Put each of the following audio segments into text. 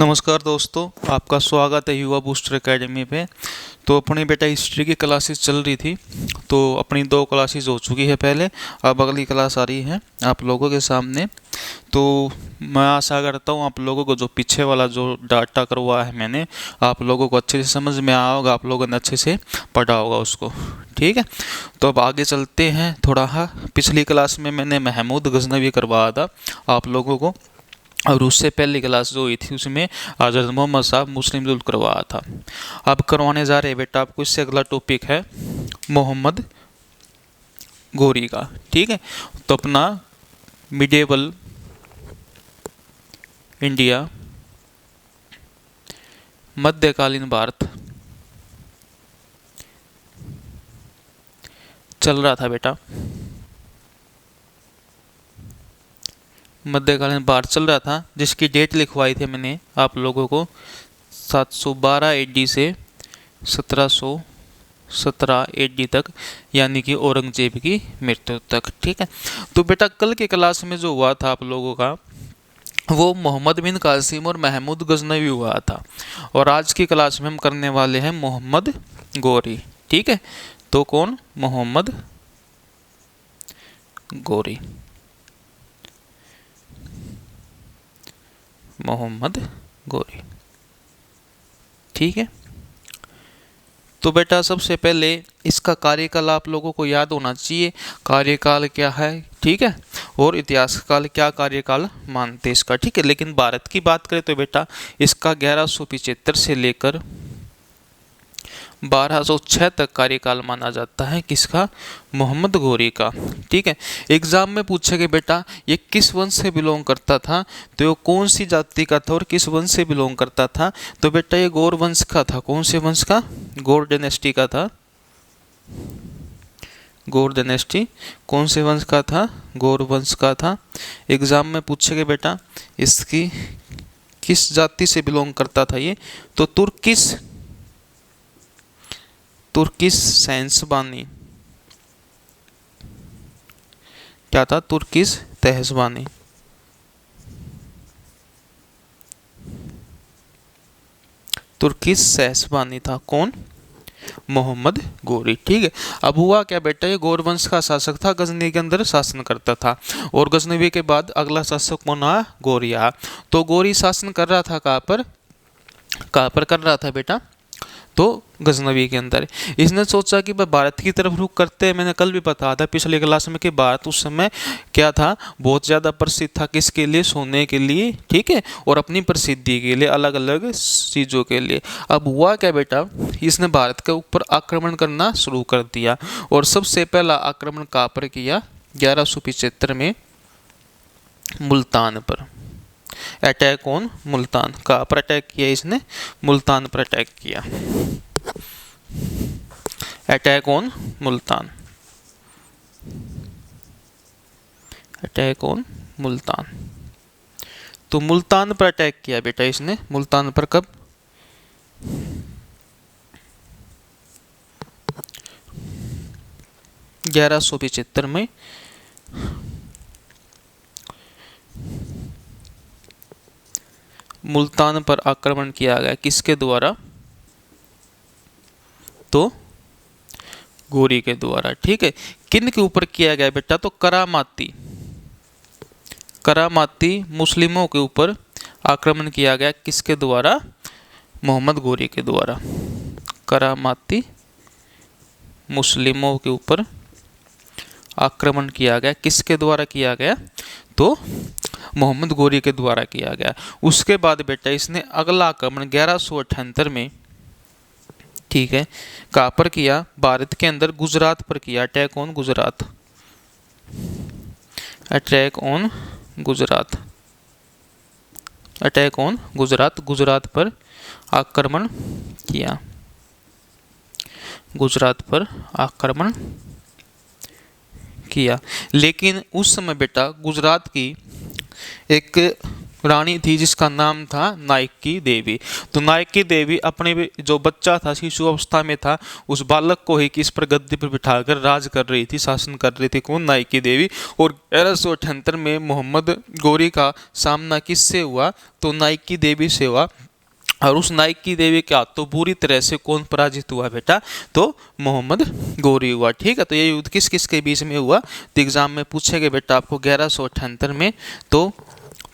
नमस्कार दोस्तों, आपका स्वागत है युवा बूस्टर एकेडमी पे। तो अपनी बेटा हिस्ट्री की क्लासेस चल रही थी, तो अपनी 2 क्लासेस हो चुकी है पहले। अब अगली क्लास आ रही है आप लोगों के सामने। तो मैं आशा करता हूँ आप लोगों को जो पीछे वाला जो डाटा करवा है मैंने, आप लोगों को अच्छे से समझ में आया होगा, आप लोगों ने अच्छे से पढ़ा होगा उसको। ठीक है, तो अब आगे चलते हैं थोड़ा। पिछली क्लास में मैंने महमूद गजनवी करवाया था आप लोगों को, और उससे पहली क्लास जो हुई थी उसमें हज़रत मोहम्मद साहब मुस्लिम जुल्फ करवाया था। अब करवाने जा रहे हैं बेटा आपको, इससे अगला टॉपिक है मोहम्मद गोरी का। ठीक है, तो अपना मिडिएवल इंडिया, मध्यकालीन भारत चल रहा था बेटा। मध्यकालीन भारत चल रहा था, जिसकी डेट लिखवाई थी मैंने आप लोगों को 712 एडी से 1717 एडी तक, यानी कि औरंगजेब की मृत्यु तक। ठीक है, तो बेटा कल के क्लास में जो हुआ था आप लोगों का, वो मोहम्मद बिन कासिम और महमूद गजनवी हुआ था, और आज की क्लास में हम करने वाले हैं मोहम्मद गोरी। ठीक है, तो कौन? मोहम्मद गोरी। मोहम्मद गोरी। ठीक है, तो बेटा सबसे पहले इसका कार्यकाल आप लोगों को याद होना चाहिए। कार्यकाल क्या है, ठीक है, और इतिहास काल क्या कार्यकाल मानते हैं इसका। ठीक है, लेकिन भारत की बात करें तो बेटा इसका 1175 से लेकर 1206 तक कार्यकाल माना जाता है। किसका? मोहम्मद गोरी का। ठीक है, एग्जाम में पूछेगा बेटा ये किस वंश से बिलोंग करता था, तो ये कौन सी जाति का था और किस वंश से बिलोंग करता था, तो बेटा ये गौर वंश का था। कौन से वंश का? गौर डायनेस्टी का था। गौर डायनेस्टी कौन से वंश का था? गौर वंश का था। एग्जाम में पूछेगा बेटा इसकी किस जाति से बिलोंग करता था ये, तो तुर्किश सेंसबानी। क्या था? तुर्किश तहसबानी। तुर्किश सेहसबानी था। कौन? मोहम्मद गोरी। ठीक है, अब हुआ क्या बेटा, ये गौर वंश का शासक था, गजनी के अंदर शासन करता था, और गजनवी के बाद अगला शासक कौन आया? गोरी आया। तो गोरी शासन कर रहा था कहाँ पर कर रहा था बेटा? तो गजनवी के अंदर। इसने सोचा कि वह भारत की तरफ रुख करते हैं। मैंने कल भी बताया था पिछले क्लास में कि भारत उस समय क्या था, बहुत ज़्यादा प्रसिद्ध था। किसके लिए? सोने के लिए। ठीक है, और अपनी प्रसिद्धि के लिए, अलग अलग चीज़ों के लिए। अब हुआ क्या बेटा, इसने भारत के ऊपर आक्रमण करना शुरू कर दिया, और सबसे पहला आक्रमण कहाँ पर किया? 1175 में मुल्तान पर। Attack on Multan. कहाँ पर अटैक किया इसने? मुल्तान पर अटैक किया। Attack on Multan. Attack on Multan. तो मुल्तान पर अटैक किया बेटा इसने। मुल्तान पर कब? 1175 में। मुल्तान पर आक्रमण किया गया। किसके द्वारा? तो गोरी के द्वारा। ठीक है, किन के ऊपर किया गया बेटा? तो करामाती मुस्लिमों के ऊपर आक्रमण किया गया। किसके द्वारा? मोहम्मद गोरी के द्वारा। करामाती मुस्लिमों के ऊपर आक्रमण किया गया। किसके द्वारा किया गया? तो मोहम्मद गोरी के द्वारा किया गया। उसके बाद बेटा इसने अगला आक्रमण 1178 में, ठीक है, कहाँ पर किया? भारत के अंदर गुजरात पर किया। Attack on Gujarat. Attack on Gujarat. Attack on Gujarat. Gujarat पर आक्रमण किया। गुजरात पर आक्रमण किया। लेकिन उस समय बेटा गुजरात की एक रानी थी जिसका नाम था नायकी देवी। तो नायकी देवी अपने जो बच्चा था, शिशु अवस्था में था, उस बालक को ही किस पर गद्दी पर बिठाकर राज कर रही थी, शासन कर रही थी, कौन? नायकी देवी। और 1178 में मोहम्मद गोरी का सामना किससे हुआ? तो नायकी देवी से हुआ। और उस नायकी देवी के हाथों बुरी तरह से कौन पराजित हुआ बेटा? तो मोहम्मद गोरी हुआ। ठीक है, तो ये युद्ध किस किस के बीच में हुआ? तो एग्जाम में पूछेंगे बेटा आपको 1178 में। तो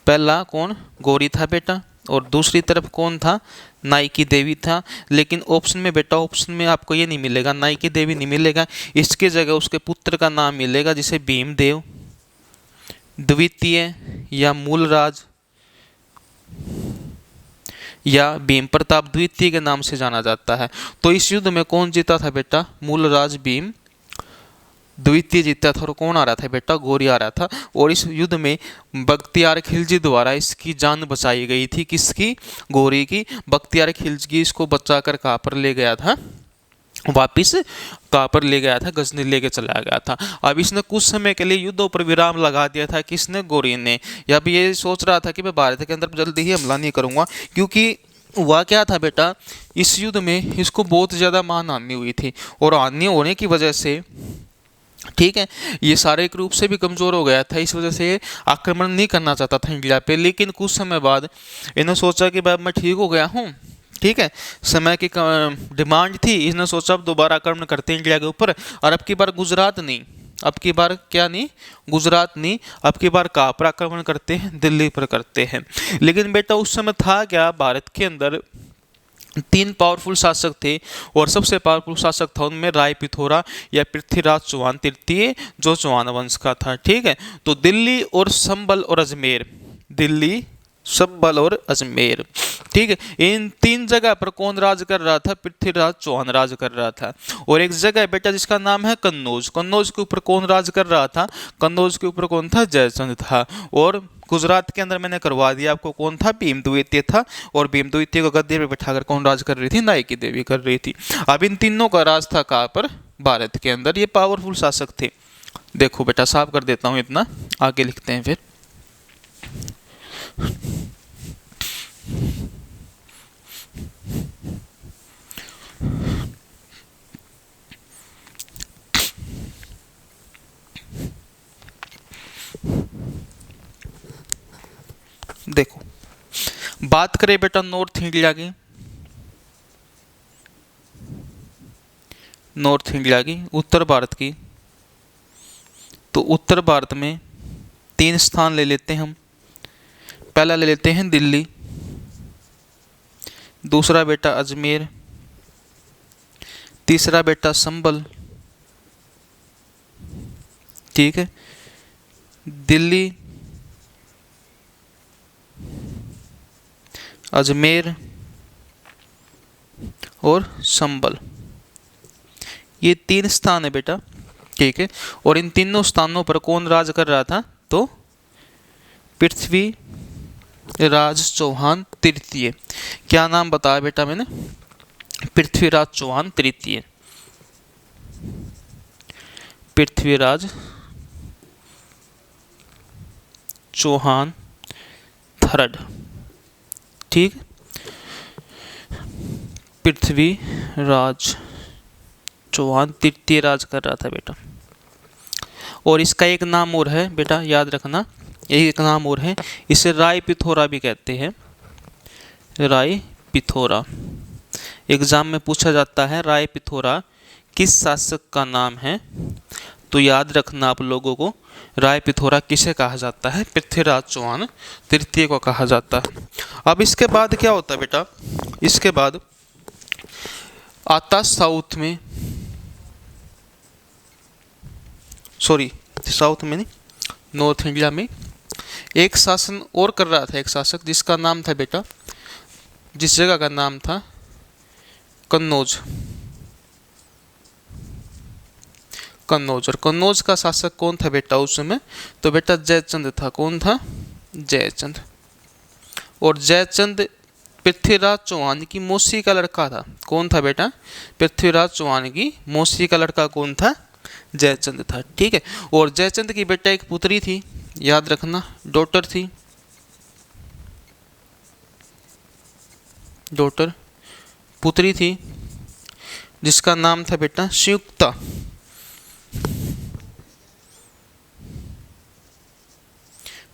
पहला कौन? गोरी था बेटा, और दूसरी तरफ कौन था? नायकी देवी था। लेकिन ऑप्शन में बेटा, ऑप्शन में आपको ये नहीं मिलेगा, नायकी देवी नहीं मिलेगा, इसके जगह उसके पुत्र का नाम मिलेगा, जिसे भीमदेव द्वितीय या मूलराज या भीम प्रताप द्वितीय के नाम से जाना जाता है। तो इस युद्ध में कौन जीता था बेटा? मूलराज भीम द्वितीय जीता था। और कौन आ रहा था बेटा? गोरी आ रहा था। और इस युद्ध में बख्तियार खिलजी द्वारा इसकी जान बचाई गई थी। किसकी? गोरी की। बख्तियार खिलजी इसको बचाकर कहाँ पर ले गया था? वापिस कहाँ पर ले गया था? गजनी लेके चला गया था। अब इसने कुछ समय के लिए युद्धों पर विराम लगा दिया था। किसने? गोरी ने। या भी ये सोच रहा था कि मैं भारत के अंदर जल्दी ही हमला नहीं करूंगा, क्योंकि हुआ क्या था बेटा, इस युद्ध में इसको बहुत ज़्यादा मानहानि हुई थी। और हानि होने की वजह से, ठीक है, ये शारीरिक रूप से भी कमज़ोर हो गया था। इस वजह से आक्रमण नहीं करना चाहता था इंडिया पे। लेकिन कुछ समय बाद इन्होंने सोचा कि भाई मैं ठीक हो गया हूँ, ठीक है, समय की डिमांड थी, इसने सोचा अब दोबारा आक्रमण करते हैं इंडिया के ऊपर। और अब की बार गुजरात नहीं, अब की बार क्या नहीं? गुजरात नहीं, अब की बार कहाँ पर आक्रमण करते हैं? दिल्ली पर करते हैं। लेकिन बेटा उस समय था क्या, भारत के अंदर 3 पावरफुल शासक थे। और सबसे पावरफुल शासक था उनमें राय पिथौरा या पृथ्वीराज चौहान तृतीय, जो चौहान वंश का था। ठीक है, तो दिल्ली और संभल और अजमेर, दिल्ली, संभल और अजमेर, ठीक है, इन 3 जगह पर कौन राज कर रहा था? पृथ्वीराज चौहान राज कर रहा था। और एक जगह बेटा जिसका नाम है कन्नौज, कन्नौज के ऊपर कौन राज कर रहा था? कन्नौज के ऊपर कौन था? जयचंद था। और गुजरात के अंदर मैंने करवा दिया आपको, कौन था? भीम द्वितीय था। और भीम द्वितीय को गद्दी पर बैठाकर कौन राज कर रही थी? नायकी देवी कर रही थी। अब इन तीनों का राज था कहाँ पर? भारत के अंदर। ये पावरफुल शासक थे। देखो बेटा साफ कर देता हूँ इतना, आगे लिखते हैं फिर। देखो बात करें बेटा नॉर्थ इंडिया की, नॉर्थ इंडिया की, उत्तर भारत की, तो उत्तर भारत में 3 स्थान ले लेते हैं हम। पहला ले लेते हैं दिल्ली, दूसरा बेटा अजमेर, तीसरा बेटा संभल। ठीक है, दिल्ली, अजमेर और संभल, ये 3 स्थान है बेटा। ठीक है, और इन तीनों स्थानों पर कौन राज कर रहा था? तो पृथ्वीराज चौहान तृतीय। क्या नाम बताया बेटा मैंने? पृथ्वीराज चौहान तृतीय, पृथ्वीराज चौहान थर्ड। ठीक, पृथ्वीराज चौहान तृतीय राज कर रहा था बेटा। और इसका एक नाम और है बेटा, याद रखना, एक नाम और है, इसे राय पिथौरा भी कहते हैं। राय पिथौरा एग्जाम में पूछा जाता है, राय पिथौरा किस शासक का नाम है? तो याद रखना आप लोगों को, राय पिथौरा किसे कहा जाता है? पृथ्वीराज चौहान तृतीय को कहा जाता है। अब इसके बाद क्या होता है बेटा? इसके बाद आता साउथ में, सॉरी साउथ में नहीं, नॉर्थ इंडिया में एक शासन और कर रहा था, एक शासक जिसका नाम था बेटा, जिस जगह का नाम था कन्नौज। कन्नौज, और कन्नौज का शासक कौन था बेटा उस समय? तो बेटा जयचंद था। कौन था? जयचंद। और जयचंद पृथ्वीराज चौहान की मौसी का लड़का था। कौन था बेटा? पृथ्वीराज चौहान की मौसी का लड़का कौन था? जयचंद था। ठीक है, और जयचंद की बेटा एक पुत्री थी, याद रखना, डॉटर थी। डॉटर, पुत्री थी जिसका नाम था बेटा संयुक्ता।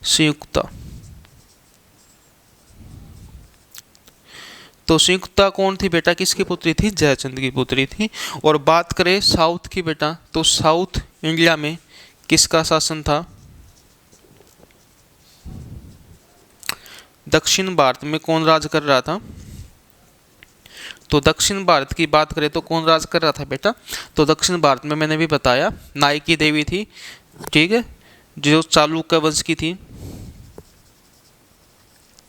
संयुक्ता। तो संयुक्ता कौन थी बेटा, किसकी पुत्री थी, जयचंद की पुत्री थी। और बात करें साउथ की बेटा, तो साउथ इंडिया में किसका शासन था, दक्षिण भारत में कौन राज कर रहा था। तो दक्षिण भारत की बात करें तो कौन राज कर रहा था बेटा, तो दक्षिण भारत में मैंने भी बताया नायकी देवी थी, ठीक है, जो चालुक्य वंश की थी,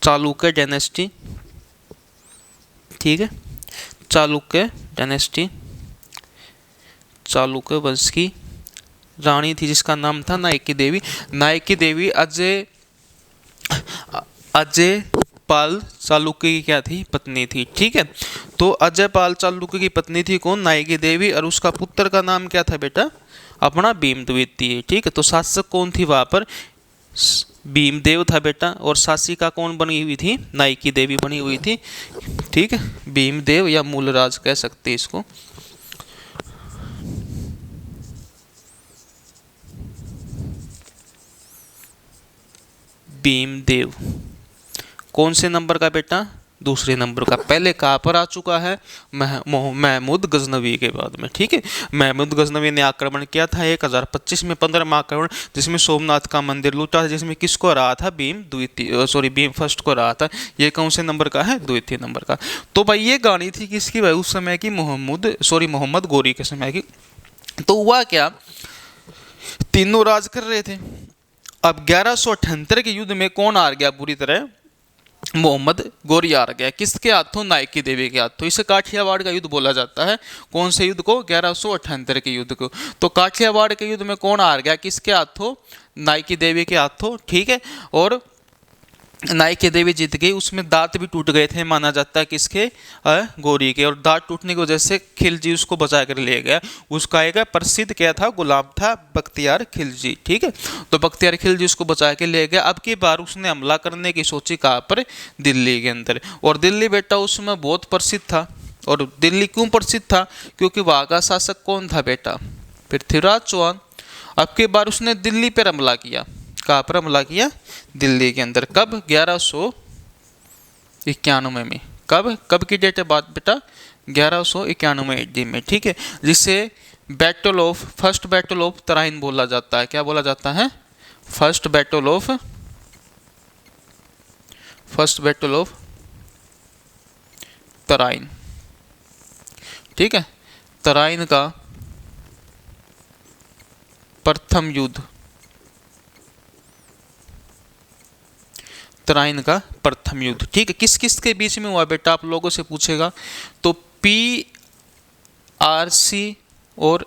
चालुक्य डायनेस्टी, ठीक है, चालुक्य डायनेस्टी, चालुक्य वंश की रानी थी जिसका नाम था नायकी देवी। नायकी देवी अजय अजय पाल चालुक्य की क्या थी, पत्नी थी, ठीक है। तो अजय पाल चालुक्य की पत्नी थी कौन, नायकी देवी, और उसका पुत्र का नाम क्या था बेटा, अपना भीमद्वितीय, ठीक है। तो शासक कौन थी वहां पर, भीमदेव था बेटा, और शासिका कौन बनी हुई थी, नायकी देवी बनी हुई थी, ठीक है, भीमदेव या मूलराज कह सकते हैं इसको। भीमदेव कौन से नंबर का बेटा, दूसरे नंबर का। पहले कहाँ पर आ चुका है, महमूद गजनवी के बाद में, ठीक है। महमूद गजनवी ने आक्रमण किया था 1025 में, 15वां आक्रमण, जिसमें सोमनाथ का मंदिर लूटा था, जिसमें किसको रहा था, भीम फर्स्ट को रहा था। ये कौन से नंबर का है, द्वितीय नंबर का। तो भाई ये गाड़ी थी किसकी भाई, उस समय की मोहम्मद गोरी के समय की। तो हुआ क्या, तीनों राज कर रहे थे। अब 1178 के युद्ध में कौन हार गया बुरी तरह, मोहम्मद गोरी हार गया, किसके हाथों, नायकी देवी के हाथों। इसे काठियावाड़ का युद्ध बोला जाता है। कौन से युद्ध को, 1178 के युद्ध को। तो काठियावाड़ के युद्ध में कौन हार गया, किसके हाथों, नायकी देवी के हाथों, ठीक है। और नायकी देवी जीत गई, उसमें दांत भी टूट गए थे माना जाता है, किसके, गोरी के। और दांत टूटने की वजह से खिलजी उसको बचा कर ले गया। उसका एक प्रसिद्ध क्या था, गुलाम था बख्तियार खिलजी, ठीक है। तो बख्तियार खिलजी उसको बचा के ले गया। अब की बार उसने हमला करने की सोची कहाँ पर, दिल्ली के अंदर। और दिल्ली बेटा उस समय बहुत प्रसिद्ध था। और दिल्ली क्यों प्रसिद्ध था, क्योंकि वहाँ का शासक कौन था बेटा, पृथ्वीराज चौहान। अब की बार उसने दिल्ली पर हमला किया, कहाँ पर हमला किया, दिल्ली के अंदर। कब, 1191 में। कब की डेट है बात बेटा, 1191 AD में, ठीक है। जिसे फर्स्ट बैटल ऑफ तराइन बोला जाता है। क्या बोला जाता है, फर्स्ट बैटल ऑफ तराइन, ठीक है। तराइन का प्रथम युद्ध, तराइन का प्रथम युद्ध, ठीक है। किस किस के बीच में हुआ बेटा, आप लोगों से पूछेगा। तो PRC और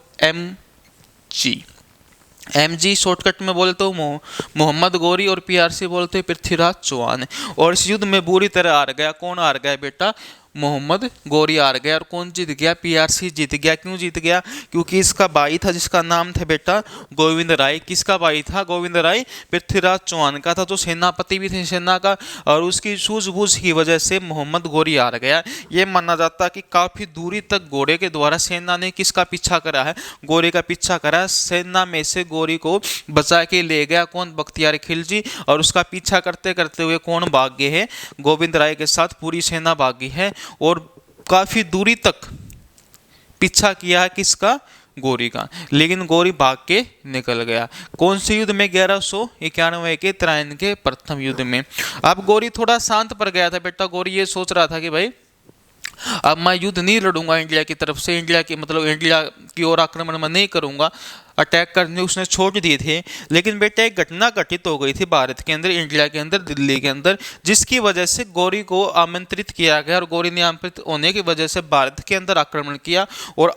MG शॉर्टकट में बोले तो मोहम्मद गोरी, और PRC बोलते हैं पृथ्वीराज चौहान। और इस युद्ध में बुरी तरह हार गया, कौन हार गया बेटा, मोहम्मद गोरी हार गया। और कौन जीत गया, PRC जीत गया। क्यों जीत गया, क्योंकि इसका भाई था जिसका नाम था बेटा गोविंद राय। किसका भाई था, गोविंद राय पृथ्वीराज चौहान का था, जो सेनापति भी थे सेना का। और उसकी सूझबूझ की वजह से मोहम्मद गोरी हार गया। ये माना जाता है कि काफी दूरी तक घोड़े के द्वारा सेना ने किसका पीछा करा है, गोरी का पीछा करा। सेना में से गोरी को बचा के ले गया कौन, बख्तियार खिलजी। और उसका पीछा करते करते हुए कौन भाग गए है, गोविंद राय के साथ पूरी सेना भागी है। और काफी दूरी तक पीछा किया है किसका, गोरी का, लेकिन गोरी भाग के निकल गया। कौन से युद्ध में, 1191 के तराइन के प्रथम युद्ध में। अब गोरी थोड़ा शांत पर गया था बेटा। गोरी ये सोच रहा था कि भाई अब मैं युद्ध नहीं लड़ूंगा इंडिया की तरफ से, इंडिया की ओर आक्रमण मैं नहीं करूंगा, अटैक करने उसने छोड़ दिए थे। लेकिन बेटा एक घटना घटित हो गई थी भारत के अंदर, इंडिया के अंदर, दिल्ली के अंदर, जिसकी वजह से गोरी को आमंत्रित किया गया। और गोरी ने आमंत्रित होने की वजह से भारत के अंदर आक्रमण किया। और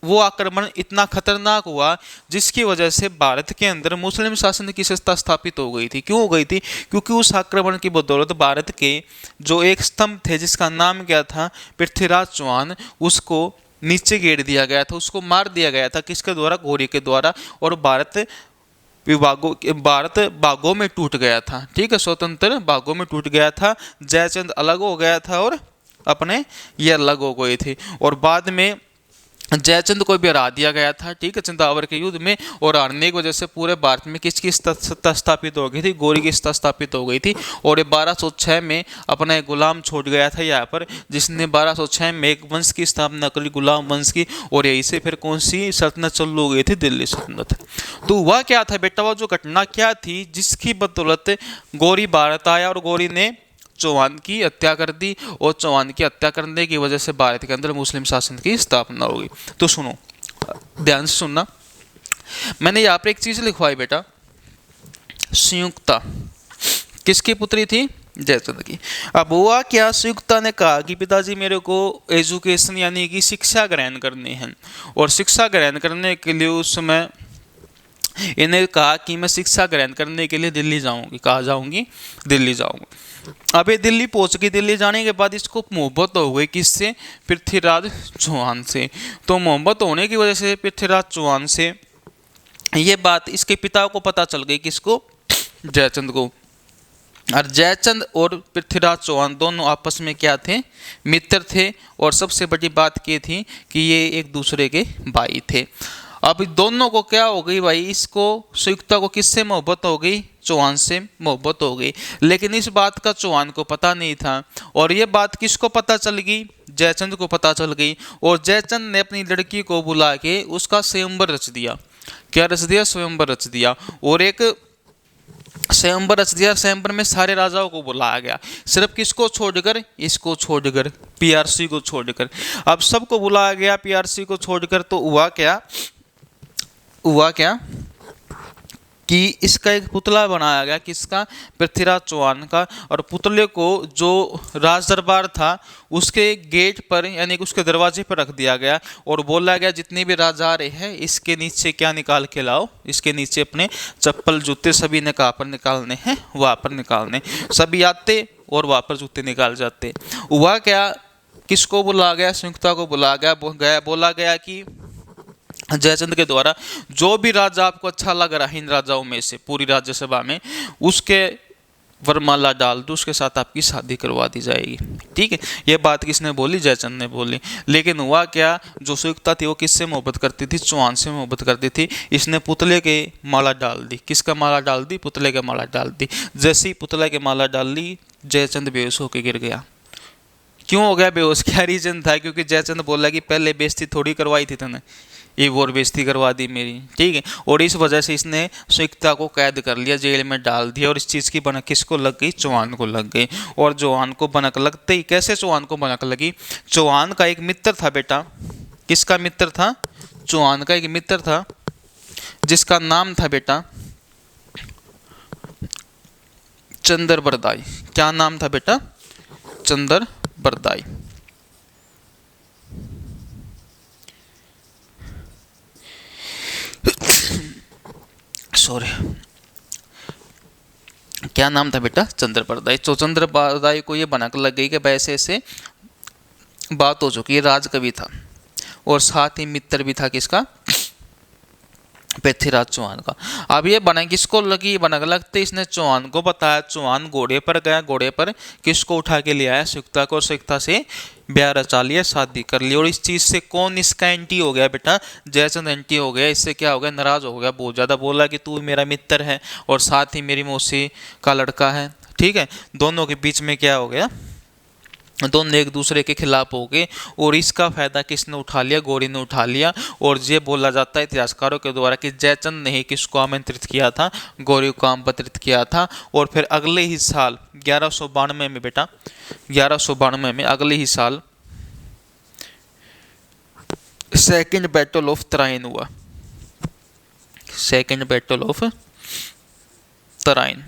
वो आक्रमण इतना खतरनाक हुआ जिसकी वजह से भारत के अंदर मुस्लिम शासन की सत्ता स्थापित हो गई थी। क्यों हो गई थी, क्योंकि उस आक्रमण की बदौलत भारत के जो एक स्तंभ थे जिसका नाम क्या था, पृथ्वीराज चौहान, उसको नीचे गिर दिया गया था, उसको मार दिया गया था, किसके द्वारा, गोरी के द्वारा। और भारत विभागों भारत भागों में टूट गया था। ठीक है, स्वतंत्र भागों में टूट गया था। जयचंद अलग हो गया था और अपने ये अलग हो गए थे। और बाद में जयचंद को भी हरा दिया गया था। ठीक है, चंदावर के युद्ध में। और हारने की वजह से पूरे भारत में किसकी सत्ता स्थापित हो गई थी? गौरी की सत्ता स्थापित हो गई थी। और ये 1206 में अपना एक गुलाम छोड़ गया था यहाँ पर, जिसने 1206 में एक वंश की स्थापना करी, गुलाम वंश की। और यहीं से फिर कौन सी सल्तनत चालू हो गई थी? दिल्ली सल्तनत। तो वह क्या था बेटा, वो जो घटना क्या थी जिसकी बदौलत गौरी भारत आया और गौरी ने चौहान की हत्या कर दी, और चौहान की हत्या करने की वजह से भारत के अंदर मुस्लिम शासन की स्थापना होगी। तो सुनो, ध्यान से सुनना, मैंने यहाँ पर एक चीज लिखवाई बेटा, संयुक्ता किसकी पुत्री थी? जयचंद की। अब हुआ क्या, संयुक्ता ने कहा कि पिताजी मेरे को एजुकेशन यानी कि शिक्षा ग्रहण करनी है, और शिक्षा ग्रहण करने के लिए उस समय इन्हें कहा कि मैं शिक्षा ग्रहण करने के लिए दिल्ली जाऊंगी। कहाँ जाऊंगी? दिल्ली जाऊंगी। अब ये दिल्ली पहुंच गई। दिल्ली जाने के बाद इसको मोहब्बत हो गई, किससे? पृथ्वीराज चौहान से। तो मोहब्बत होने की वजह से पृथ्वीराज चौहान से ये बात इसके पिता को पता चल गई। किसको? जयचंद को। और जयचंद और पृथ्वीराज चौहान दोनों आपस में क्या थे? मित्र थे। और सबसे बड़ी बात ये थी कि ये एक दूसरे के भाई थे। अब दोनों को क्या हो गई भाई, इसको संयुक्ता को किससे मोहब्बत हो गई? चौहान से मोहब्बत हो गई। लेकिन इस बात का चौहान को पता नहीं था। और ये बात किसको पता चल गई? जयचंद को पता चल गई। और जयचंद ने अपनी लड़की को बुला के उसका स्वयंवर रच दिया। क्या रच दिया? स्वयंवर रच दिया। और एक स्वयंवर रच दिया। स्वयंवर में सारे राजाओं को बुलाया गया, सिर्फ किसको छोड़कर? इसको छोड़कर, पीआरसी को छोड़कर। अब सबको बुलाया गया पीआरसी को छोड़कर। तो हुआ क्या कि इसका एक पुतला बनाया गया। किसका? पृथ्वीराज चौहान का। और पुतले को जो राज दरबार था उसके गेट पर यानी कि उसके दरवाजे पर रख दिया गया। और बोला गया जितने भी राजा आ रहे हैं इसके नीचे क्या निकाल के लाओ? इसके नीचे अपने चप्पल जूते सभी ने कहाँ पर निकालने हैं? वहाँ पर निकालने। सभी आते और वहाँ पर जूते निकाल जाते। हुआ क्या, किसको बुला गया? संयुक्ता को बुला गया। बोला गया कि जयचंद के द्वारा जो भी राजा आपको अच्छा लग रहा है इन राजाओं में से, पूरी राज्यसभा में, उसके वरमाला डाल दो, उसके साथ आपकी शादी करवा दी जाएगी। ठीक है, ये बात किसने बोली? जयचंद ने बोली। लेकिन हुआ क्या, जो संयुक्ता थी वो किससे मोहब्बत करती थी? चौहान से मोहब्बत करती थी। इसने पुतले के माला डाल दी। किसका माला डाल दी? पुतले के माला डाल दी। जैसे ही पुतले के माला डाल ली, जयचंद बेहोश होकर गिर गया। क्यों हो गया बेहोश? क्या रीजन था? क्योंकि जयचंद बोला कि पहले बेइज्जती थोड़ी करवाई थी तूने, ये और बेइज्जती करवा दी मेरी। ठीक है, और इस वजह से इसने संयुक्ता को कैद कर लिया, जेल में डाल दिया। और इस चीज़ की भनक किसको लग गई? चौहान को लग गई। और चौहान को भनक लगते ही, कैसे चौहान को भनक लगी? चौहान का एक मित्र था बेटा। किसका मित्र था? चौहान का एक मित्र था जिसका नाम था बेटा चंदर बरदाई। क्या नाम था बेटा? चंदर बरदाई। सॉरी, क्या नाम था बेटा? चंद्र बरदाई। तो चंद्र बरदाई को ये भनक लग गई कि ऐसे ऐसे बात हो चुकी है। राजकवि था और साथ ही मित्र भी था। किसका? पृथ्वीराज चौहान का। अब ये भनक किसको लगी? भनक लगते इसने चौहान को बताया। चौहान घोड़े पर गया। घोड़े पर किसको उठा के ले आया? संयुक्ता को। और संयुक्ता से ब्याह रचा लिया, शादी कर ली। और इस चीज से कौन इसका एंटी हो गया बेटा? जयचंद एंटी हो गया। इससे क्या हो गया? नाराज हो गया बहुत ज्यादा। बोला कि तू मेरा मित्र है और साथ ही मेरी मौसी का लड़का है। ठीक है, दोनों के बीच में क्या हो गया? दोनों एक दूसरे के खिलाफ हो गए। और इसका फायदा किसने उठा लिया? गौरी ने उठा लिया। और ये बोला जाता है इतिहासकारों के द्वारा कि जयचंद ने ही किसको आमंत्रित किया था? गौरी को आमंत्रित किया था। और फिर अगले ही साल 1192 में बेटा, 1192 में अगले ही साल सेकेंड बैटल ऑफ तराइन हुआ। Second battle of Tarain.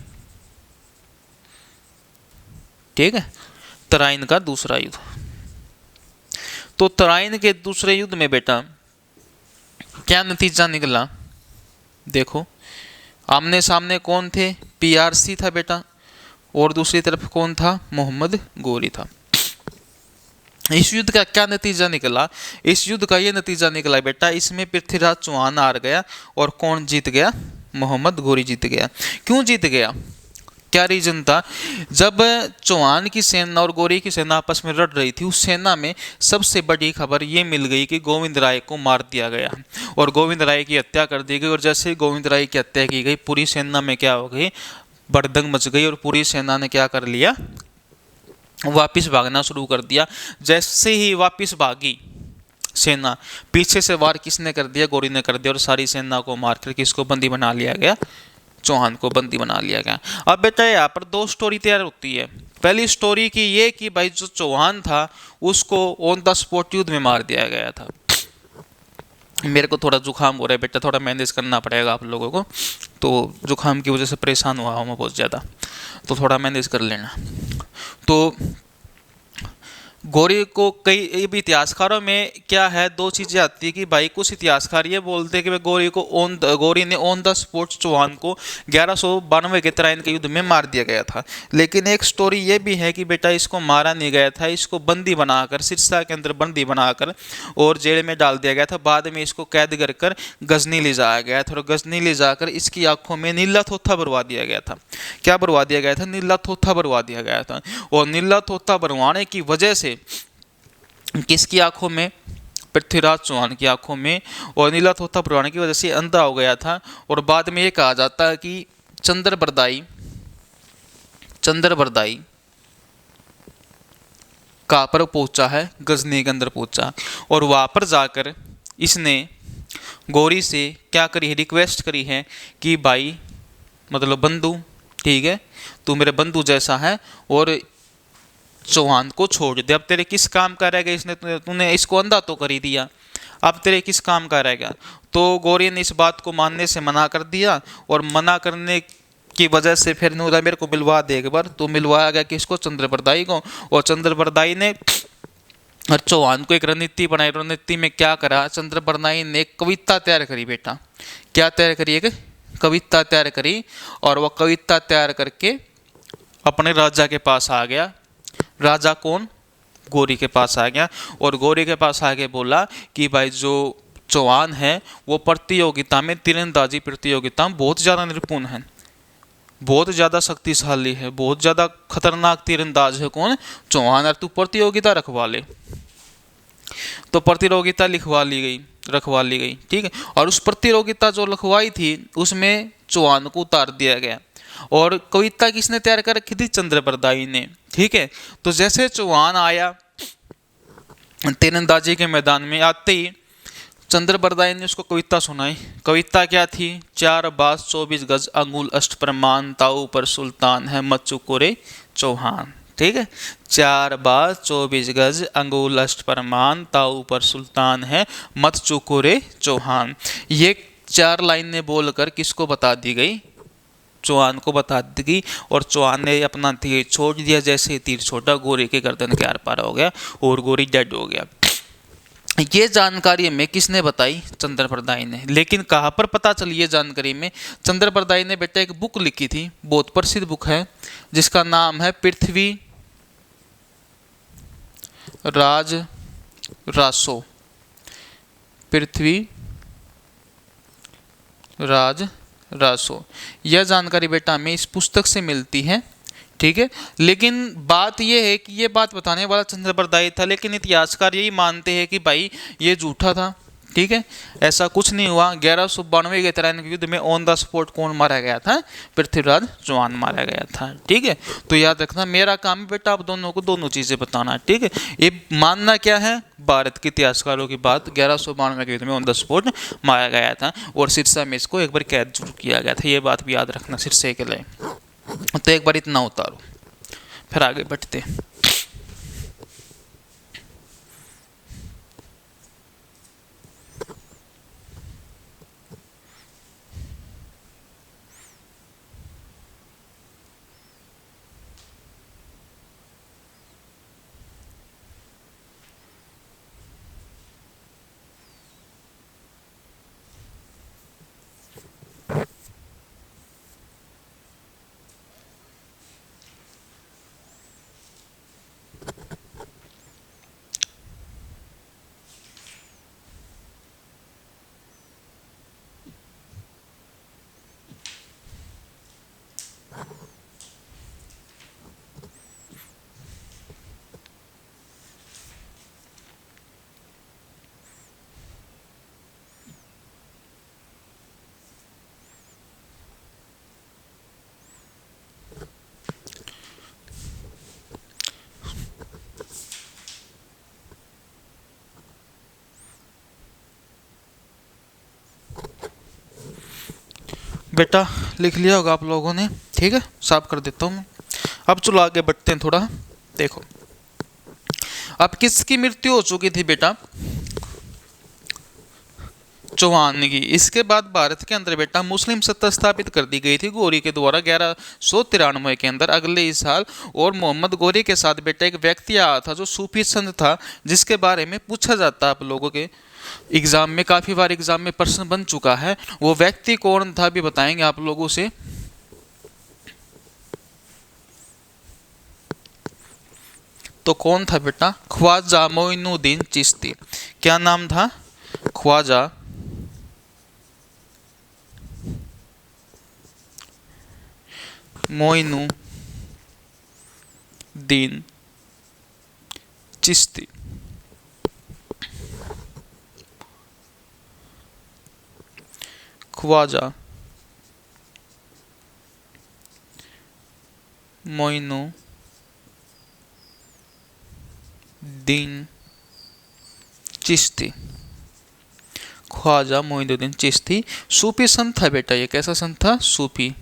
ठीक है, तराइन का दूसरा युद्ध। तो तराइन के दूसरे युद्ध में बेटा क्या नतीजा निकला? देखो, आमने सामने कौन थे? पीआरसी था बेटा, और दूसरी तरफ कौन था? मोहम्मद गोरी था। इस युद्ध का क्या नतीजा निकला? इस युद्ध का ये नतीजा निकला बेटा, इसमें पृथ्वीराज चौहान हार गया। और कौन जीत गया? मोहम्मद गोरी जीत गया। क्यों जीत गया, क्या रीजन था? जब चौहान की सेना और गोरी की सेना आपस में लड़ रही थी, उस सेना में सबसे बड़ी खबर ये मिल गई कि गोविंद राय को मार दिया गया और गोविंद राय की हत्या कर दी गई। और जैसे ही गोविंद राय की हत्या की गई, पूरी सेना में क्या हो गई, भड़दंग मच गई और पूरी सेना ने क्या कर लिया, वापिस भागना शुरू कर दिया। जैसे ही वापिस भागी सेना, पीछे से वार किसने कर दिया, गोरी ने कर दिया और सारी सेना को मारकर किसको बंदी बना लिया गया, चौहान को बंदी बना लिया गया। अब बेटा यहाँ पर दो स्टोरी तैयार होती है। पहली स्टोरी की ये कि भाई जो चौहान था उसको ऑन द स्पॉट युद्ध में मार दिया गया था। मेरे को थोड़ा जुकाम हो रहा है बेटा, थोड़ा मैनेज करना पड़ेगा आप लोगों को, तो जुकाम की वजह से परेशान हुआ हूँ मैं बहुत ज़्यादा, तो थोड़ा मैनेज कर लेना। तो गोरी को कई भी इतिहासकारों में क्या है, दो चीजें आती है कि भाई कुछ इतिहासकार ये बोलते हैं कि गोरी ने ऑन द स्पॉट चौहान को 1192 के तराइन के युद्ध में मार दिया गया था। लेकिन एक स्टोरी ये भी है कि बेटा इसको मारा नहीं गया था, इसको बंदी बनाकर, सिरसा के अंदर बंदी बनाकर और जेल में डाल दिया गया था। बाद में इसको कैद कर कर गजनी ले जाया गया था और गजनी ले जाकर इसकी आंखों में नीला थोथा भरवा दिया गया था। क्या भरवा दिया गया था, नीला थोथा भरवा दिया गया था। और नीला थोथा भरवाने की वजह से किसकी आंखों में, पृथ्वीराज चौहान की आंखों में, और नीला थोथा भरवाने की वजह से अंधा हो गया था। और बाद में ये कहा जाता है कि चंद्रबरदाई कहाँ पर पहुंचा है, गजनी के अंदर पहुंचा और वहां पर जाकर इसने गोरी से क्या करी है, रिक्वेस्ट करी है कि भाई मतलब बंधु, ठीक है, तू मेरे बंधु जैसा है और चौहान को छोड़ दे। अब तेरे किस काम का रहेगा, इसने तूने इसको अंधा तो कर ही दिया, अब तेरे किस काम का रहेगा। तो गोरी ने इस बात को मानने से मना कर दिया और मना करने की वजह से फिर ने मेरे को मिलवा दे एक बार, तो मिलवाया गया किसको, चंद्रबरदाई को। और चंद्रबरदाई ने चौहान को एक रणनीति बनाई। रणनीति में क्या करा, चंद्रबरदाई ने एक कविता तैयार करी बेटा। क्या तैयार करी, एक कविता तैयार करी और वह कविता तैयार करके अपने राजा के पास आ गया। राजा कौन, गोरी के पास आ गया और गोरी के पास आके बोला कि भाई जो चौहान है वो प्रतियोगिता में, तीरंदाजी प्रतियोगिता में बहुत ज़्यादा निपुण है, बहुत ज़्यादा शक्तिशाली है, बहुत ज़्यादा खतरनाक तीरंदाज है। कौन, चौहान। और तू प्रतियोगिता रखवा ले। तो प्रतियोगिता रखवा ली गई, ठीक है। और उस प्रतियोगिता जो रखवाई थी उसमें चौहान को उतार दिया गया। और कविता किसने तैयार कर रखी थी, चंद्रबरदाई ने, ठीक है। तो जैसे चौहान आया तीरंदाजी के मैदान में, आते ही चंद्रबरदाई ने उसको कविता सुनाई। कविता क्या थी, 4 बास 24 गज अंगुल अष्ट प्रमाण, ताऊ पर सुल्तान है मत चुको रे चौहान, ठीक है। 4 बास 24 गज अंगुल अष्ट प्रमाण, ताऊ पर सुल्तान है मत चुको रे चौहान। ये 4 लाइनें बोलकर किसको बता दी गई, चौहान को बता दी गई। और चौहान ने अपना तीर छोड़ दिया। जैसे ही तीर छोटा, गोरी के गर्दन के आर पार हो गया और गोरी डेड हो गया। ये जानकारी हमें किसने बताई, चंद्रबरदाई ने। लेकिन कहाँ पर पता चली ये जानकारी में, चंद्रबरदाई ने बेटा एक बुक लिखी थी, बहुत प्रसिद्ध बुक है जिसका नाम है पृथ्वी राज रासो। पृथ्वी राज रासो, यह जानकारी बेटा हमें इस पुस्तक से मिलती है, ठीक है। लेकिन बात यह है कि ये बात बताने वाला चंद्रबरदाई था, लेकिन इतिहासकार यही मानते हैं कि भाई ये झूठा था, ठीक है, ऐसा कुछ नहीं हुआ। 1192 के तराइन के युद्ध में ऑन द स्पॉट कौन मारा गया था, पृथ्वीराज चौहान मारा गया था, ठीक है। तो याद रखना, मेरा काम है बेटा आप दोनों को दोनों चीज़ें बताना, ठीक है। ये मानना क्या है, भारत के इतिहासकारों की बात, 1192 के युद्ध में ऑन द स्पॉट मारा गया था और सिरसा में इसको एक बार कैद जरूर किया गया था। ये बात भी याद रखना सिरसे के लिए। तो एक बार इतना उतारो, फिर आगे बढ़ते। बेटा लिख लिया होगा आप लोगों ने, ठीक है, साफ कर देता हूँ मैं। अब चलो आगे बढ़ते हैं थोड़ा। देखो अब किसकी मृत्यु हो चुकी थी बेटा, चौहान की। इसके बाद भारत के अंदर बेटा मुस्लिम सत्ता स्थापित कर दी गई थी गौरी के द्वारा 1193 के अंदर, अगले ही साल। और मोहम्मद गौरी के साथ बेटा एक व्यक्ति आया था जो सूफी संत था, जिसके बारे में पूछा जाता है आप लोगों के एग्जाम में, काफी बार एग्जाम में प्रश्न बन चुका है। वो व्यक्ति कौन था भी बताएंगे आप लोगों से। तो कौन था बेटा, ख्वाजा मोइनुद्दीन चिश्ती। क्या नाम था, ख्वाजा मोइनुद्दीन चिश्ती। ख्वाजा मोइनुद्दीन चिश्ती, ख्वाजा मोइनुद्दीन चिश्ती सूफी संत था बेटा। ये कैसा संत था, सूफी,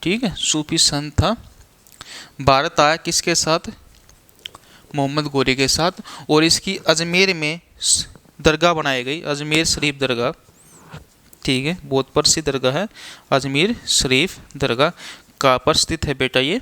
ठीक है, सूफी संत था। भारत आया किसके साथ, मोहम्मद गौरी के साथ। और इसकी अजमेर में दरगाह बनाई गई, अजमेर शरीफ दरगाह, ठीक है, बहुत प्रसिद्ध दरगाह है अजमेर शरीफ दरगाह। कहाँ पर स्थित है बेटा, ये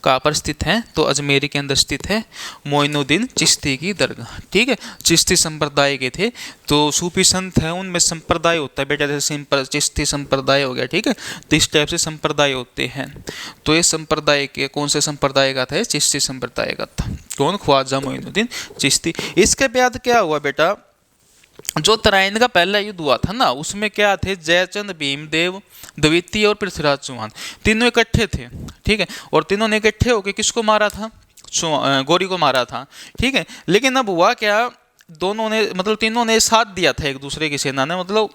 कहाँ पर स्थित है, तो अजमेर के अंदर स्थित है मोइनुद्दीन चिश्ती की दरगाह, ठीक है। चिश्ती संप्रदाय के थे, तो सूफी संत है उनमें संप्रदाय होता है बेटा, जैसे चिश्ती संप्रदाय हो गया, ठीक है। तो इस टाइप से संप्रदाय होते हैं। तो ये संप्रदाय के कौन से संप्रदाय का था, चिश्ती संप्रदाय का था। कौन, ख्वाजा मोइनुद्दीन चिश्ती। इसके बाद क्या हुआ बेटा, जो तराइन का पहला युद्ध हुआ था ना, उसमें क्या थे, जयचंद, भीमदेव द्वितीय और पृथ्वीराज चौहान, तीनों इकट्ठे थे, ठीक है। और तीनों ने इकट्ठे होकर किसको मारा था, गौरी को मारा था, ठीक है। लेकिन अब हुआ क्या, दोनों ने मतलब तीनों ने साथ दिया था एक दूसरे की सेना ने, मतलब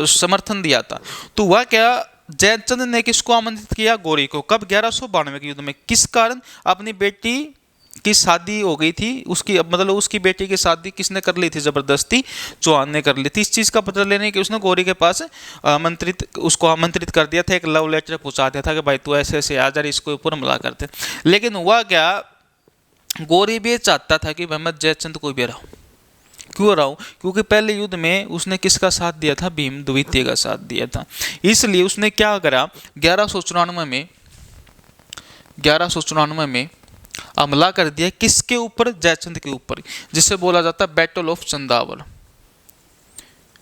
समर्थन दिया था। तो हुआ क्या, जयचंद ने किसको आमंत्रित किया, गौरी को। कब, 1192 के युद्ध में। किस कारण, अपनी बेटी की शादी हो गई थी उसकी, मतलब उसकी बेटी की शादी किसने कर ली थी, जबरदस्ती चौहान ने कर ली थी। इस चीज़ का पता लेने के उसने गौरी के पास उसको आमंत्रित कर दिया था, एक लव लेटर पहुंचा दिया था कि भाई तू ऐसे ऐसे आ जा, इसको ऊपर हमला करते। लेकिन हुआ क्या, गौरी भी चाहता था कि मैं जयचंद को भी हराऊं। क्यों हराऊं, क्योंकि पहले युद्ध में उसने किसका साथ दिया था, भीम द्वितीय का साथ दिया था। इसलिए उसने क्या करा, 1194 में हमला कर दिया, किसके ऊपर, जयचंद के ऊपर, जिसे बोला जाता है battle of Chandawar,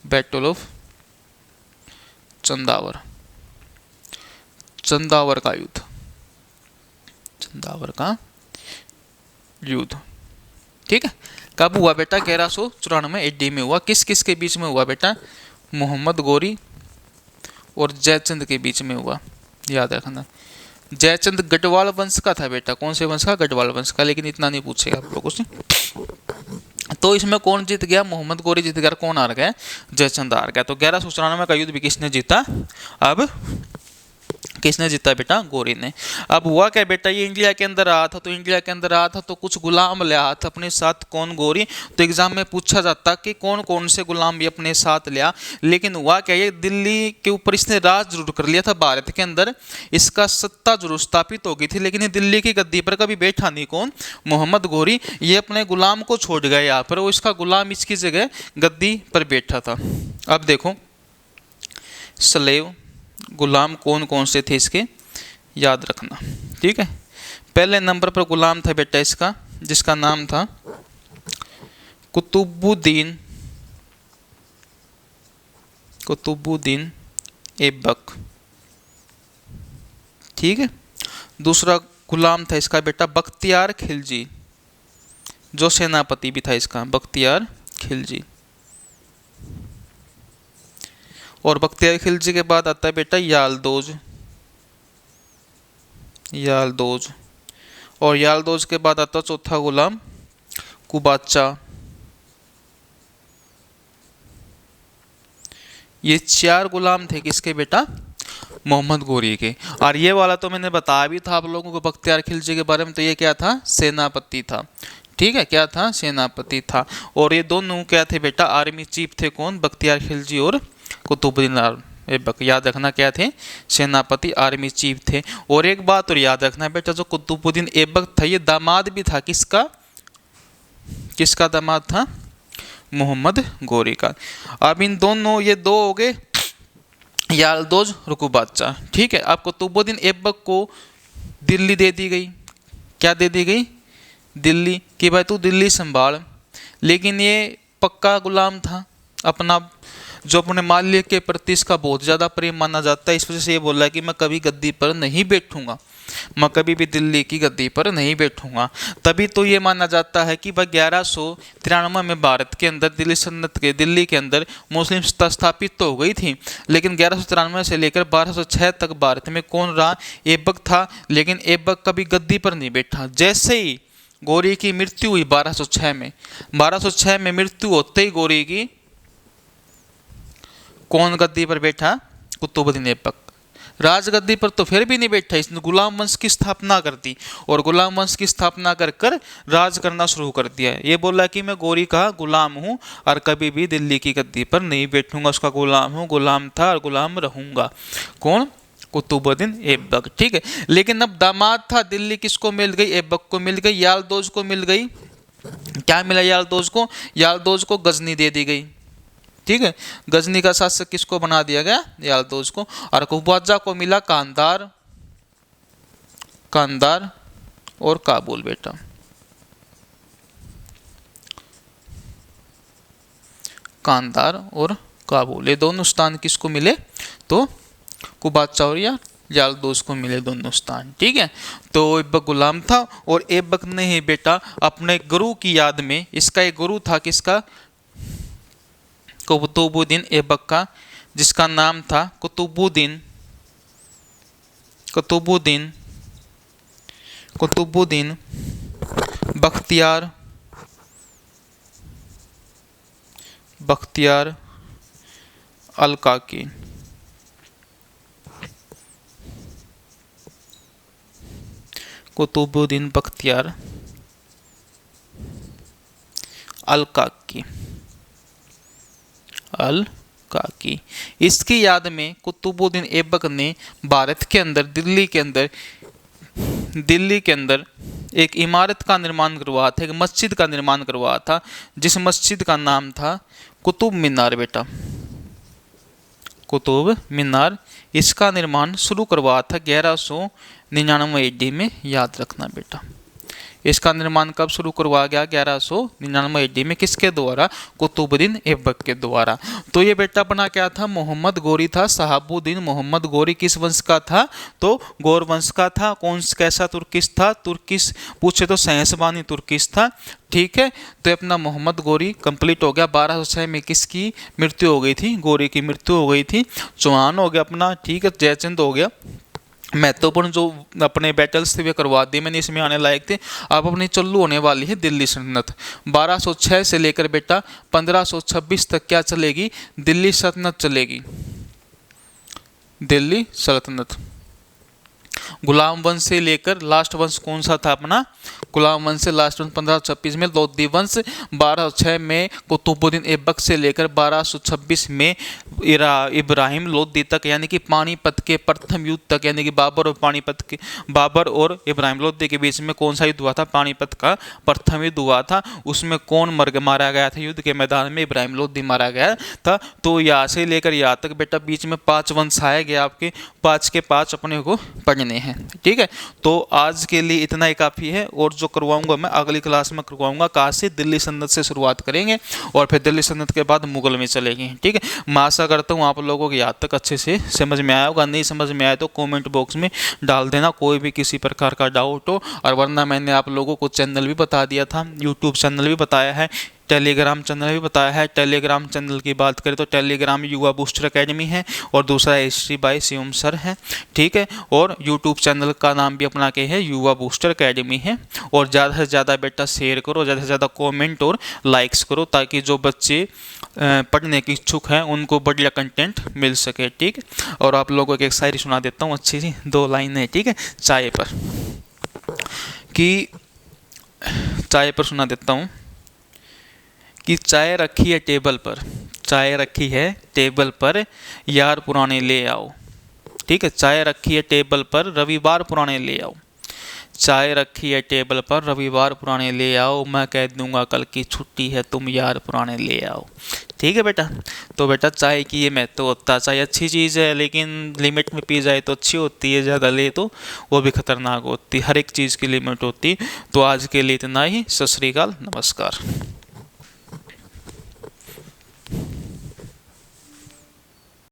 battle of Chandawar, Chandawar का युद्ध, चंदावर का युद्ध, ठीक है। कब हुआ बेटा, 1194 AD में हुआ। किस किस के बीच में हुआ बेटा, मोहम्मद गौरी और जयचंद के बीच में हुआ, याद रखना। जयचंद गढ़वाल वंश का था बेटा, कौन से वंश का, गढ़वाल वंश का, लेकिन इतना नहीं पूछेगा आप लोगों से। तो इसमें कौन जीत गया, मोहम्मद गौरी जीत गया, कौन हार गया, जयचंद हार गया। तो 1194 का युद्ध भी किसने जीता, अब किसने जीता बेटा, गौरी ने। अब हुआ क्या बेटा, ये इंडिया के अंदर आया था, तो इंडिया के अंदर आया था तो कुछ गुलाम ले आया था अपने साथ, कौन, गौरी। तो एग्जाम में पूछा जाता कि कौन कौन से गुलाम भी अपने साथ लिया। लेकिन हुआ क्या, ये दिल्ली के ऊपर इसने राज जरूर कर लिया था, भारत के अंदर इसका सत्ता जरूर स्थापित हो गई थी, लेकिन ये दिल्ली की गद्दी पर कभी बैठा नहीं, कौन, मोहम्मद गौरी। ये अपने गुलाम को छोड़ गया यहाँ पर, वो इसका गुलाम इसकी जगह गद्दी पर बैठा था। अब देखो स्लेव, गुलाम कौन कौन से थे इसके, याद रखना, ठीक है। पहले नंबर पर गुलाम था बेटा इसका, जिसका नाम था कुतुबुद्दीन, कुतुबुद्दीन ऐबक, ठीक है। दूसरा गुलाम था इसका बेटा बख्तियार खिलजी, जो सेनापति भी था इसका, बख्तियार खिलजी। और बख्तियार खिलजी के बाद आता है बेटा यालदोज, यालदोज। और यालदोज के बाद आता चौथा गुलाम कुबाचा। ये 4 गुलाम थे किसके बेटा, मोहम्मद गौरी के। और ये वाला तो मैंने बताया भी था आप लोगों को बख्तियार खिलजी के बारे में, तो ये क्या था, सेनापति था, ठीक है, क्या था, सेनापति था। और ये दोनों क्या थे बेटा, आर्मी चीफ थे, कौन, बख्तियार खिलजी और कुतुबुद्दीन ऐबक, याद रखना क्या थे, सेनापति आर्मी चीफ थे। और एक बात और याद रखना बेटा, जो कुतुबुद्दीन ऐबक था ये दामाद भी था किसका, किसका दामाद था, मोहम्मद गोरी का। अब इन दोनों, ये दो हो गए यालदोज रुकू बादशाह, ठीक है। अब कुतुबुद्दीन ऐबक को दिल्ली दे दी गई, क्या दे दी गई, दिल्ली, कि भाई तू दिल्ली संभाल। लेकिन ये पक्का गुलाम था, अपना जो अपने मालिक के प्रति इसका बहुत ज़्यादा प्रेम माना जाता है, इस वजह से ये बोला है कि मैं कभी गद्दी पर नहीं बैठूंगा, मैं कभी भी दिल्ली की गद्दी पर नहीं बैठूंगा। तभी तो ये माना जाता है कि वह 1193 में भारत के अंदर दिल्ली सल्तनत के, दिल्ली के अंदर मुस्लिम सत्ता स्थापित तो हो गई थी, लेकिन 1193 से लेकर 1206 तक भारत में कौन रहा, ऐबक था। लेकिन ऐबक कभी गद्दी पर नहीं बैठा। जैसे ही गोरी की मृत्यु हुई 1206 में, 1206 में मृत्यु होते ही गोरी की, कौन गद्दी पर बैठा, कुतुबुद्दीन ऐबक। राजगद्दी पर तो फिर भी नहीं बैठा, इसने गुलाम वंश की स्थापना कर दी, और गुलाम वंश की स्थापना कर कर राज करना शुरू कर दिया। ये बोला कि मैं गोरी का गुलाम हूँ और कभी भी दिल्ली की गद्दी पर नहीं बैठूंगा, उसका गुलाम हूँ, गुलाम था और गुलाम रहूंगा। कौन, कुतुबुद्दीन ऐबक, ठीक है। लेकिन अब दामाद था, दिल्ली किसको मिल गई, ऐबक को मिल गई, यालदोज को मिल गई। क्या मिला यालदोज को, यालदोज को गजनी दे दी गई, ठीक है। गजनी का शासक किसको बना दिया गया, यालदोज को। और कुबाजा को मिला कांधार, कांधार और काबुल बेटा। कांधार और काबुल, ये दोनों स्थान किसको मिले, तो कुबाचा और यालदोज को मिले दोनों स्थान, ठीक है। तो ऐबक गुलाम था, और ऐबक ने ही बेटा अपने गुरु की याद में, इसका एक गुरु था किसका, कुतुबुद्दीन ऐबक का, जिसका नाम था कुतुबुद्दीन, कुतुबुद्दीन, कुतुबुद्दीन बख्तियार, बख्तियार अल-काकी। कुतुबुद्दीन बख्तियार अल-काकी, अल-काकी, इसकी याद में कुतुबुद्दीन ऐबक ने भारत के अंदर, दिल्ली के अंदर, दिल्ली के अंदर एक इमारत का निर्माण करवाया था, एक मस्जिद का निर्माण करवाया था, जिस मस्जिद का नाम था कुतुब मीनार बेटा, कुतुब मीनार। इसका निर्माण शुरू करवाया था 1199 AD में, याद रखना बेटा। इसका निर्माण कब शुरू करवाया गया, 1199 AD में, किसके द्वारा, कुतुबुद्दीन ऐबक के द्वारा। तो ये बेटा अपना क्या था, मोहम्मद गोरी था, शहाबुद्दीन मोहम्मद गोरी किस वंश का था, तो गौर वंश का था। कौन कैसा तुर्किश था, तुर्किश पूछे तो सहसवानी तुर्किश था, ठीक है। तो अपना मोहम्मद गोरी कंप्लीट हो गया। 1206 में किसकी मृत्यु हो गई थी, गोरी की मृत्यु हो गई थी। चौहान हो गया अपना, ठीक है, जयचंद हो गया। महत्वपूर्ण जो अपने बैटल्स थे वे करवा दिए मैंने, इसमें आने लायक थे। अब अपनी चालू होने वाली है दिल्ली सल्तनत। 1206 से लेकर बेटा 1526 तक क्या चलेगी, दिल्ली सल्तनत चलेगी, दिल्ली सल्तनत। गुलाम वंश से लेकर लास्ट वंश कौन सा था अपना, गुलाम वंश से लास्ट वंश 1526 में लोधी वंश, 1206 में कुतुबुद्दीन ऐबक से लेकर 1226 में इब्राहिम लोधी तक, यानी कि पानीपत के प्रथम युद्ध तक, यानी कि बाबर और पानीपत के, बाबर और इब्राहिम लोधी के बीच में कौन सा युद्ध हुआ था, पानीपत का प्रथम युद्ध हुआ था। उसमें कौन मारा गया था युद्ध के मैदान में, इब्राहिम लोधी मारा गया था। तो यहाँ से लेकर यहाँ तक बेटा बीच में 5 वंश आए गए आपके, 5 के 5 अपने को पढ़ने हैं, ठीक है। तो आज के लिए इतना ही काफ़ी है, और जो करवाऊंगा मैं अगली क्लास में करवाऊंगा। कहाँ से, दिल्ली सल्तनत से शुरुआत करेंगे और फिर दिल्ली सल्तनत के बाद मुगल में चलेंगे, ठीक है। मैं आशा करता हूँ आप लोगों को यहाँ तक अच्छे से समझ में आया होगा। नहीं समझ में आया तो कमेंट बॉक्स में डाल देना, कोई भी किसी प्रकार का डाउट हो। और वरना मैंने आप लोगों को चैनल भी बता दिया था, यूट्यूब चैनल भी बताया है, टेलीग्राम चैनल भी बताया है। टेलीग्राम चैनल की बात करें तो टेलीग्राम युवा बूस्टर एकेडमी है, और दूसरा हिस्ट्री बाय शिवम सर है, ठीक है। और यूट्यूब चैनल का नाम भी अपना के है युवा बूस्टर एकेडमी है। और ज़्यादा से ज़्यादा बेटा शेयर करो, ज़्यादा से ज़्यादा कमेंट और लाइक्स करो, ताकि जो बच्चे पढ़ने के इच्छुक हैं उनको बढ़िया कंटेंट मिल सके, ठीक है। और आप लोगों को एक शायरी सुना देता हूँ, अच्छी सी 2 लाइनें, ठीक है, चाय पर, कि चाय पर सुना देता हूँ कि चाय रखी है टेबल पर, चाय रखी है टेबल पर, यार पुराने ले आओ। ठीक है, चाय रखी है टेबल पर, रविवार पुराने ले आओ। चाय रखी है टेबल पर, रविवार पुराने ले आओ, मैं कह दूंगा कल की छुट्टी है, तुम यार पुराने ले आओ। ठीक है बेटा। तो बेटा चाय की ये महत्व होता है। चाय अच्छी चीज़ है, लेकिन लिमिट में पी जाए तो अच्छी होती है, ज़्यादा ले तो वो भी खतरनाक होती है। हर एक चीज़ की लिमिट होती है। तो आज के लिए इतना ही। सत श्री अकाल, नमस्कार।